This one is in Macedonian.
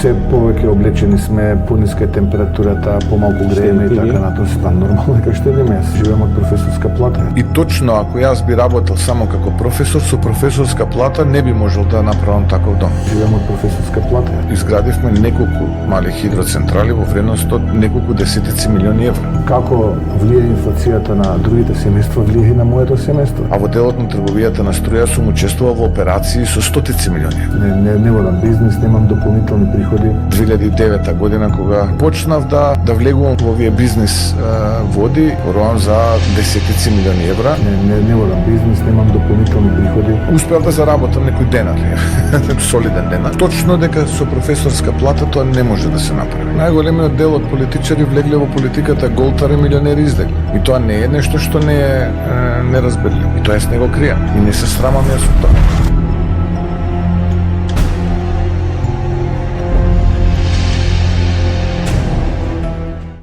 Се повеќе облечени сме, пониска е температурата, помалку грееме и така натаму. Нормално е што идеме, јас живеам од професорска плата. И точно ако јас би работел само како професор со професорска плата, не би можел да направам таков дом. Живеам од професорска плата. Изградивме неколку мали хидроцентрали во вредност од неколку десетици милиони евра. Како влие инфлацијата на другите семејства, влие и на моето семејство. А во делот на трговијата на струја сум учествувал во операции со стотици милиони. Не водам бизнес, немам дополнителни приходи. 2009 година кога почнав да влегувам во овие бизнес води, зборувам за десетици милиони евра. Не водам бизнес, немам дополнителни приходи. Успеав да заработам некој денар, солиден денар. Точно дека со професорска плата тоа не може да се направи. Најголемиот дел од политичари влегле во политиката голтари, милионери излегли. И тоа не е нешто што не е неразбирливо. И тоа јас не го кријам. И не се срамам јас од тоа.